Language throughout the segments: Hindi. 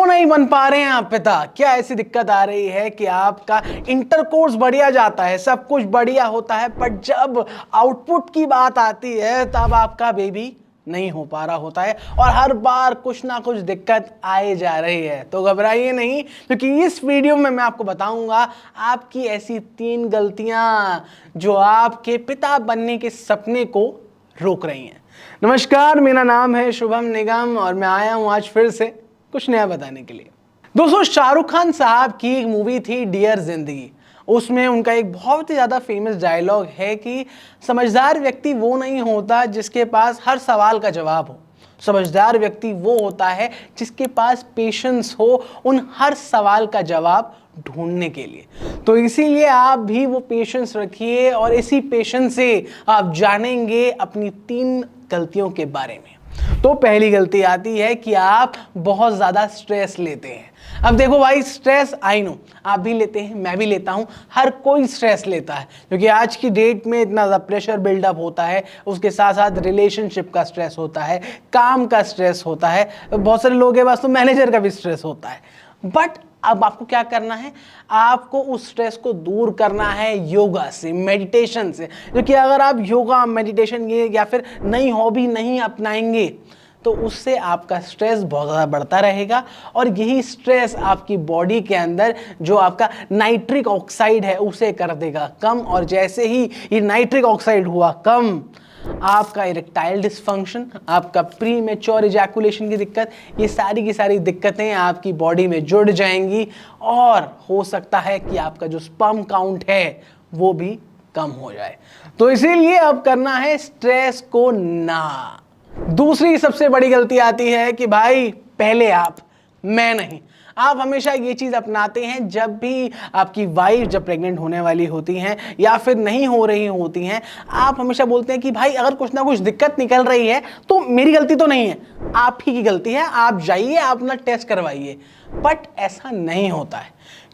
क्यों नहीं बन पा रहे हैं आप पिता? क्या ऐसी दिक्कत आ रही है कि आपका इंटरकोर्स बढ़िया जाता है, सब कुछ बढ़िया होता है, पर जब आउटपुट की बात आती है तब आपका बेबी नहीं हो पा रहा होता है और हर बार कुछ ना कुछ दिक्कत आए जा रही है? तो घबराइए नहीं, क्योंकि इस वीडियो में मैं आपको बताऊंगा आपकी ऐसी 3 गलतियां जो आपके पिता बनने के सपने को रोक रही हैं। नमस्कार, मेरा नाम है शुभम निगम और मैं आया हूं आज फिर से कुछ नया बताने के लिए। दोस्तों, शाहरुख खान साहब की एक मूवी थी डियर जिंदगी। उसमें उनका एक बहुत ही ज़्यादा फेमस डायलॉग है कि समझदार व्यक्ति वो नहीं होता जिसके पास हर सवाल का जवाब हो, समझदार व्यक्ति वो होता है जिसके पास पेशेंस हो उन हर सवाल का जवाब ढूंढने के लिए। तो इसीलिए आप भी वो पेशेंस रखिए और इसी पेशेंस से आप जानेंगे अपनी 3 गलतियों के बारे में। तो पहली गलती आती है कि आप बहुत ज़्यादा स्ट्रेस लेते हैं। अब देखो भाई, स्ट्रेस आई नो आप भी लेते हैं, मैं भी लेता हूं, हर कोई स्ट्रेस लेता है, क्योंकि आज की डेट में इतना ज़्यादा प्रेशर बिल्डअप होता है। उसके साथ साथ रिलेशनशिप का स्ट्रेस होता है, काम का स्ट्रेस होता है, बहुत सारे लोगों के पास तो मैनेजर का भी स्ट्रेस होता है। बट अब आपको क्या करना है? आपको उस स्ट्रेस को दूर करना है योगा से, मेडिटेशन से। क्योंकि अगर आप योगा, मेडिटेशन ये या फिर नई हॉबी नहीं अपनाएंगे तो उससे आपका स्ट्रेस बहुत ज़्यादा बढ़ता रहेगा और यही स्ट्रेस आपकी बॉडी के अंदर जो आपका नाइट्रिक ऑक्साइड है उसे कर देगा कम। और जैसे ही ये नाइट्रिक ऑक्साइड हुआ कम, आपका इरेक्टाइल डिसफंक्शन, आपका प्री मैच्योर इजैकुलेशन की दिक्कत, ये सारी की सारी दिक्कतें आपकी बॉडी में जुड़ जाएंगी और हो सकता है कि आपका जो स्पर्म काउंट है वो भी कम हो जाए। तो इसीलिए अब करना है स्ट्रेस को ना। दूसरी सबसे बड़ी गलती आती है कि भाई पहले आप, मैं नहीं। आप हमेशा ये चीज़ अपनाते हैं जब भी आपकी वाइफ जब प्रेग्नेंट होने वाली होती हैं या फिर नहीं हो रही होती हैं, आप हमेशा बोलते हैं कि भाई अगर कुछ ना कुछ दिक्कत निकल रही है तो मेरी गलती तो नहीं है, आप ही की गलती है, आप जाइए, आप अपना टेस्ट करवाइए। बट ऐसा नहीं होता है,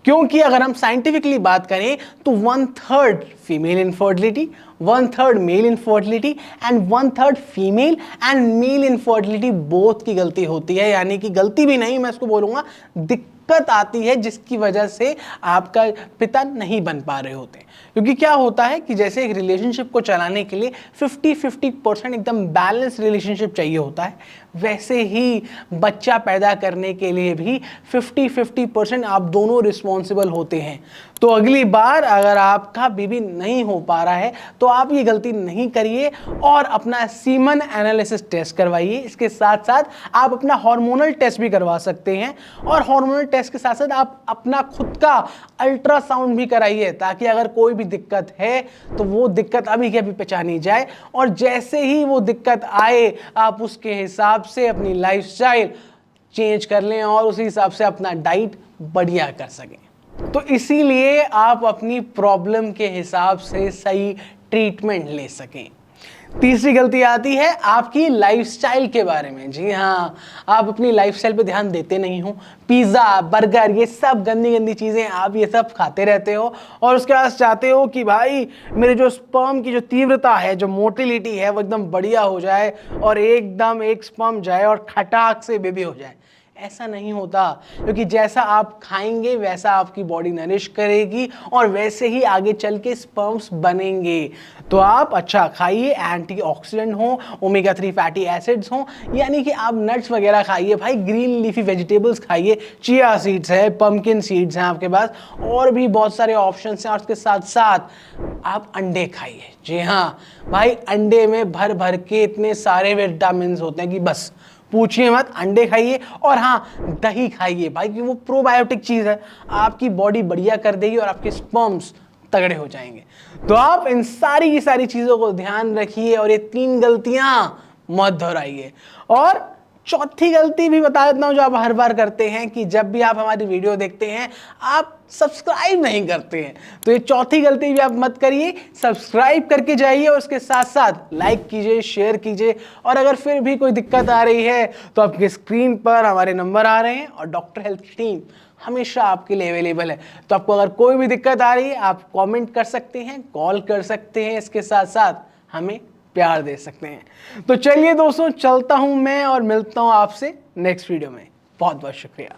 क्योंकि अगर हम साइंटिफिकली बात करें तो 1/3 female infertility, 1/3 male infertility and 1/3 female and male infertility both की गलती होती है। यानी कि गलती भी नहीं, मैं इसको बोलूंगा दिक्कत आती है जिसकी वजह से आपका पिता नहीं बन पा रहे होते। क्योंकि क्या होता है कि जैसे एक रिलेशनशिप को चलाने के लिए 50-50% एकदम बैलेंस रिलेशनशिप चाहिए होता है, वैसे ही बच्चा पैदा करने के लिए भी 50-50% आप दोनों रिस्पॉन्सिबल होते हैं। तो अगली बार अगर आपका बेबी नहीं हो पा रहा है तो आप ये गलती नहीं करिए और अपना सीमन एनालिसिस टेस्ट करवाइए। इसके साथ साथ आप अपना हार्मोनल टेस्ट भी करवा सकते हैं और हार्मोनल टेस्ट के साथ साथ आप अपना खुद का अल्ट्रासाउंड भी कराइए, ताकि अगर कोई भी दिक्कत है तो वो दिक्कत अभी के अभी पहचानी जाए और जैसे ही वो दिक्कत आए आप उसके हिसाब से अपनी लाइफस्टाइल चेंज कर लें और उसी हिसाब से अपना डाइट बढ़िया कर सकें। तो इसीलिए आप अपनी प्रॉब्लम के हिसाब से सही ट्रीटमेंट ले सकें। तीसरी गलती आती है आपकी लाइफस्टाइल के बारे में। जी हाँ, आप अपनी लाइफस्टाइल पे ध्यान देते नहीं हो। पिज़्ज़ा, बर्गर, ये सब गंदी गंदी चीज़ें आप ये सब खाते रहते हो और उसके बाद चाहते हो कि भाई मेरे जो स्पर्म की जो तीव्रता है, जो मोटिलिटी है, वो एकदम बढ़िया हो जाए और एकदम एक स्पर्म जाए और खटाक से बेबी हो जाए। ऐसा नहीं होता, क्योंकि जैसा आप खाएंगे वैसा आपकी बॉडी नरिश करेगी और वैसे ही आगे चल के स्पर्म्स बनेंगे। तो आप अच्छा खाइए, एंटीऑक्सीडेंट हो, ओमेगा 3 फैटी एसिड्स हो, यानी कि आप नट्स वगैरह खाइए भाई, ग्रीन लीफी वेजिटेबल्स खाइए, चिया सीड्स है, पंपकिन सीड्स हैं आपके पास, और भी बहुत सारे ऑप्शंस हैं। और उसके साथ साथ आप अंडे खाइए। जी हाँ भाई, अंडे में भर भर के इतने सारे विटामिन होते हैं कि बस पूछिए मत। अंडे खाइए और हाँ, दही खाइए भाई, कि वो प्रोबायोटिक चीज़ है, आपकी बॉडी बढ़िया कर देगी और आपके स्पर्म्स तगड़े हो जाएंगे। तो आप इन सारी की सारी चीज़ों को ध्यान रखिए और ये 3 गलतियां मत दोहराइए। और चौथी गलती भी बता देता हूं जो आप हर बार करते हैं कि जब भी आप हमारी वीडियो देखते हैं आप सब्सक्राइब नहीं करते हैं। तो ये चौथी गलती भी आप मत करिए, सब्सक्राइब करके जाइए और उसके साथ साथ लाइक कीजिए, शेयर कीजिए। और अगर फिर भी कोई दिक्कत आ रही है तो आपकी स्क्रीन पर हमारे नंबर आ रहे हैं और डॉक्टर हेल्थ की टीम हमेशा आपके लिए अवेलेबल है। तो आपको अगर कोई भी दिक्कत आ रही है आप कमेंट कर सकते हैं, कॉल कर सकते हैं, इसके साथ साथ हमें प्यार दे सकते हैं। तो चलिए दोस्तों, चलता हूं मैं और मिलता हूं आपसे नेक्स्ट वीडियो में। बहुत बहुत शुक्रिया।